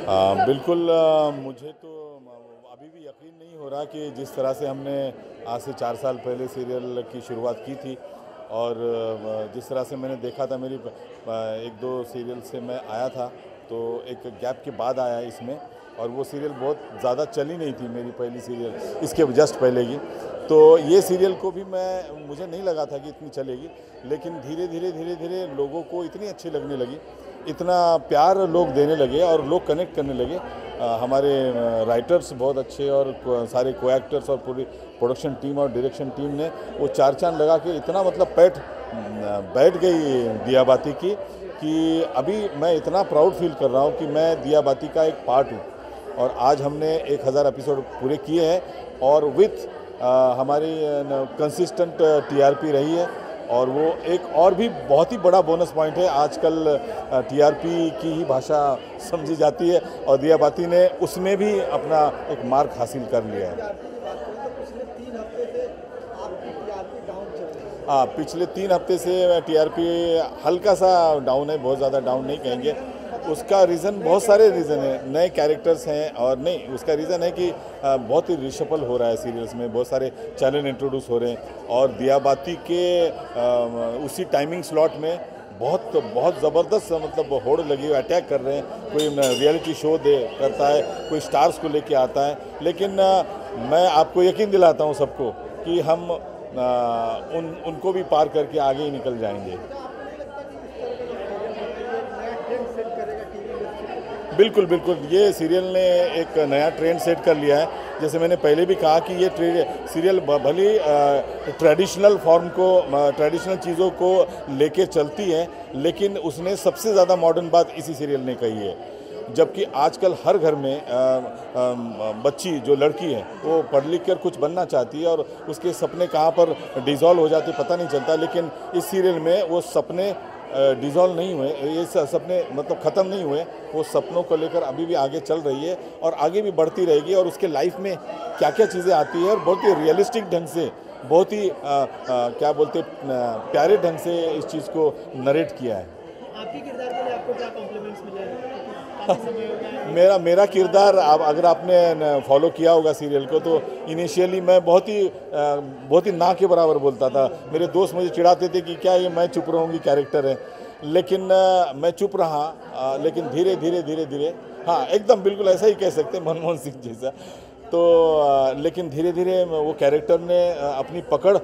बिल्कुल मुझे तो अभी भी यकीन नहीं हो रहा कि जिस तरह से हमने आज से 4 साल पहले सीरियल की शुरुआत की थी और जिस तरह से मैंने देखा था, मेरी 1-2 सीरियल से मैं आया था, तो एक गैप के बाद आया इसमें, और वो सीरियल बहुत ज़्यादा चली नहीं थी, मेरी पहली सीरियल इसके जस्ट पहले की। तो ये सीरियल को भी मुझे नहीं लगा था कि इतनी चलेगी, लेकिन धीरे धीरे लोगों को इतनी अच्छी लगने लगी, इतना प्यार लोग देने लगे और लोग कनेक्ट करने लगे। हमारे राइटर्स बहुत अच्छे और सारे को एक्टर्स और पूरी प्रोडक्शन टीम और डायरेक्शन टीम ने वो 4 चांद लगा के इतना मतलब बैठ गई दिया बाती की, कि अभी मैं इतना प्राउड फील कर रहा हूँ कि मैं दिया बाती का एक पार्ट हूँ। और आज हमने 1000 एपिसोड पूरे किए हैं और विथ हमारी कंसिस्टेंट टीआरपी रही है, और वो एक और भी बहुत ही बड़ा बोनस पॉइंट है। आजकल टीआरपी की ही भाषा समझी जाती है और दिया बाती ने उसमें भी अपना एक मार्क हासिल कर लिया है। हाँ, पिछले 3 हफ्ते से टीआरपी हल्का सा डाउन है, बहुत ज़्यादा डाउन नहीं कहेंगे। उसका रीज़न, बहुत सारे रीज़न है, नए कैरेक्टर्स हैं, और नहीं, उसका रीज़न है कि बहुत ही रिशफल हो रहा है सीरियल्स में, बहुत सारे चैनल इंट्रोड्यूस हो रहे हैं, और दिया बाती के उसी टाइमिंग स्लॉट में बहुत ज़बरदस्त मतलब होड़ लगी हुई, अटैक कर रहे हैं। कोई रियलिटी शो करता है, कोई स्टार्स को लेके आता है, लेकिन मैं आपको यकीन दिलाता हूँ सबको कि हम उनको भी पार करके आगे ही निकल जाएंगे। बिल्कुल, ये सीरियल ने एक नया ट्रेंड सेट कर लिया है। जैसे मैंने पहले भी कहा कि ये सीरियल भली ट्रेडिशनल फॉर्म को, ट्रेडिशनल चीज़ों को लेके चलती है, लेकिन उसने सबसे ज़्यादा मॉडर्न बात इसी सीरियल ने कही है। जबकि आजकल हर घर में बच्ची जो लड़की है वो पढ़ लिख कर कुछ बनना चाहती है, और उसके सपने कहाँ पर डिज़ोल्व हो जाते पता नहीं चलता, लेकिन इस सीरियल में वो सपने डिज़ोल्व नहीं हुए, ये सपने मतलब ख़त्म नहीं हुए, वो सपनों को लेकर अभी भी आगे चल रही है और आगे भी बढ़ती रहेगी। और उसके लाइफ में क्या क्या चीज़ें आती है, और बहुत ही रियलिस्टिक ढंग से, बहुत ही क्या बोलते प्यारे ढंग से इस चीज़ को नरेट किया है। आपके किरदार के लिए आपको क्या कॉम्प्लीमेंट्स मिले? मेरा किरदार, अगर आपने फॉलो किया होगा सीरियल को, तो इनिशियली मैं बहुत ही ना के बराबर बोलता था। मेरे दोस्त मुझे चिढ़ाते थे कि क्या ये मैं चुप रहूँगी कैरेक्टर है, लेकिन मैं चुप रहा, लेकिन धीरे धीरे, हाँ एकदम बिल्कुल ऐसा ही कह सकते हैं, मनमोहन सिंह जैसा। तो लेकिन धीरे धीरे वो कैरेक्टर ने अपनी पकड़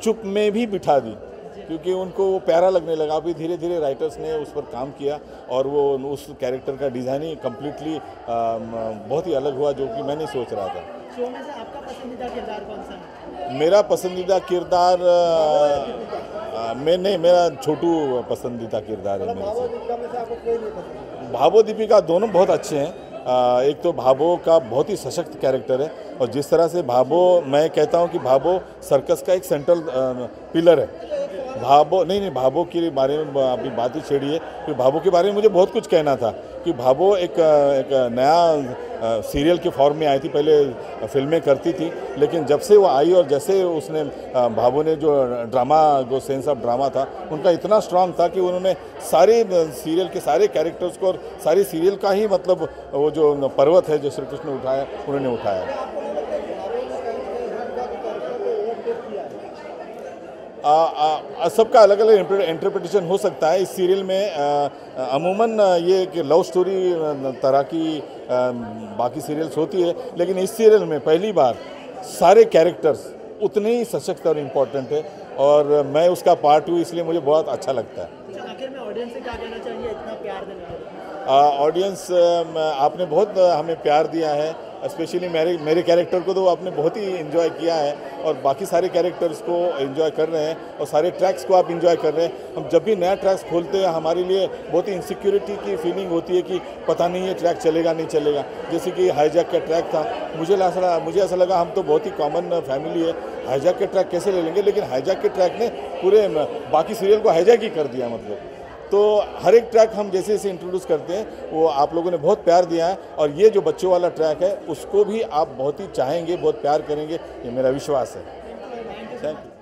चुप में भी बिठा दी, क्योंकि उनको वो प्यारा लगने लगा। अभी धीरे धीरे राइटर्स ने उस पर काम किया और वो उस कैरेक्टर का डिज़ाइन ही कम्प्लीटली बहुत ही अलग हुआ, जो कि मैं नहीं सोच रहा था। शो में से आपका पसंदीदा किरदार कौन सा है? मेरा पसंदीदा किरदार मेरा छोटू पसंदीदा किरदार है मेरे से। भाबो दीपिका दोनों बहुत अच्छे हैं। एक तो भाबो का बहुत ही सशक्त कैरेक्टर है, और जिस तरह से भाबो, मैं कहता हूँ कि भाबो सर्कस का एक सेंट्रल पिलर है। भाबो के बारे में अभी बात ही छेड़ी है, कि भाबो के बारे में मुझे बहुत कुछ कहना था, कि भाबो एक नया सीरियल के फॉर्म में आई थी, पहले फिल्में करती थी, लेकिन जब से वो आई और जैसे उसने भाबो ने जो ड्रामा, जो सेंस ऑफ ड्रामा था उनका इतना स्ट्रांग था कि उन्होंने सारे सीरियल के सारे कैरेक्टर्स को और सारी सीरियल का ही मतलब वो जो पर्वत है जो श्री कृष्ण ने उठाया, उन्होंने उठाया। सबका अलग अलग इंटरप्रिटेशन हो सकता है। इस सीरियल में अमूमन ये एक लव स्टोरी तरह की बाकी सीरियल्स होती है, लेकिन इस सीरियल में पहली बार सारे कैरेक्टर्स उतने ही सशक्त और इम्पोर्टेंट है, और मैं उसका पार्ट हूँ, इसलिए मुझे बहुत अच्छा लगता है। आखिर में ऑडियंस से क्या कहना चाहिए इतना प्यार देने के लिए? ऑडियंस, आपने बहुत हमें प्यार दिया है, स्पेशली मेरे कैरेक्टर को तो आपने बहुत ही एंजॉय किया है, और बाकी सारे कैरेक्टर्स को एंजॉय कर रहे हैं, और सारे ट्रैक्स को आप एंजॉय कर रहे हैं। हम जब भी नया ट्रैक्स खोलते हैं, हमारे लिए बहुत ही इनसिक्योरिटी की फीलिंग होती है कि पता नहीं ये ट्रैक चलेगा नहीं चलेगा। जैसे कि हाईजैक का ट्रैक था, मुझे ऐसा लगा हम तो बहुत ही कॉमन फैमिली है, हाईजैक के ट्रैक कैसे ले लेंगे, लेकिन हाईजैक के ट्रैक ने पूरे बाकी सीरियल को हाईजैक ही कर दिया। मतलब तो हर एक ट्रैक हम जैसे जैसे इंट्रोड्यूस करते हैं, वो आप लोगों ने बहुत प्यार दिया है, और ये जो बच्चों वाला ट्रैक है उसको भी आप बहुत ही चाहेंगे, बहुत प्यार करेंगे, ये मेरा विश्वास है। Thank you.